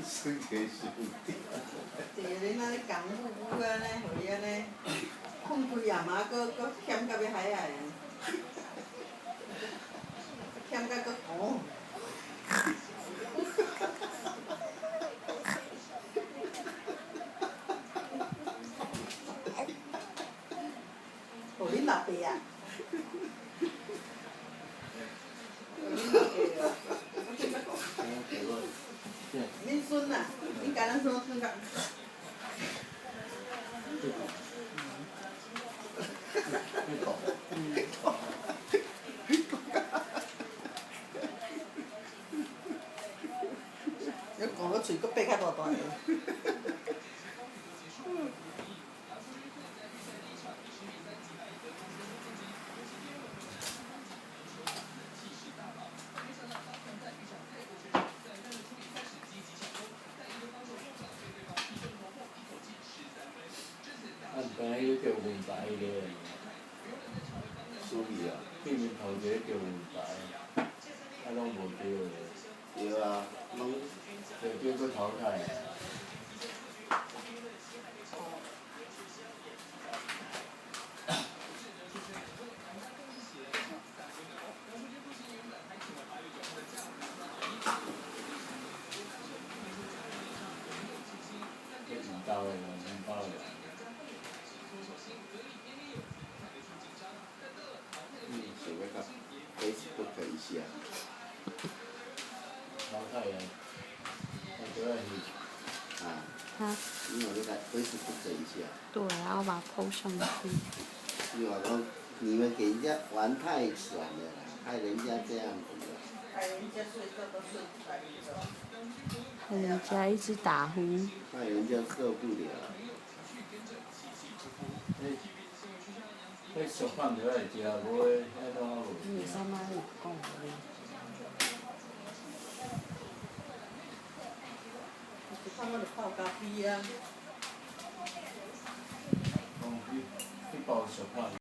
算计兄弟。第二日那咧讲舞安尼，互伊安尼困开夜嘛，搁欠到要海啊！欠到搁糊。互恁老爸啊！互恁老爸啊！恁孙啊，恁家咱孙算甲。你讲个嘴，搁掰较大大个。本来迄叫文白个，输伊啊。对面头一个叫文白，啊拢无叫个。对啊，拢就叫佫淘汰。到了，到了。想要甲 Facebook 一下。淘汰啊！我觉得是。啊。啊。你有要甲 Facebook 一下。对，然后把它 po 上去。你话讲，你们给人家玩太爽了啦，害人家这样子。害人家睡觉都睡不着。害人家一直打呼。害人家受不了。迄俗饭就爱食，无迄遐怎好无？你上哪里讲的？他们就泡咖啡啊。去包俗饭。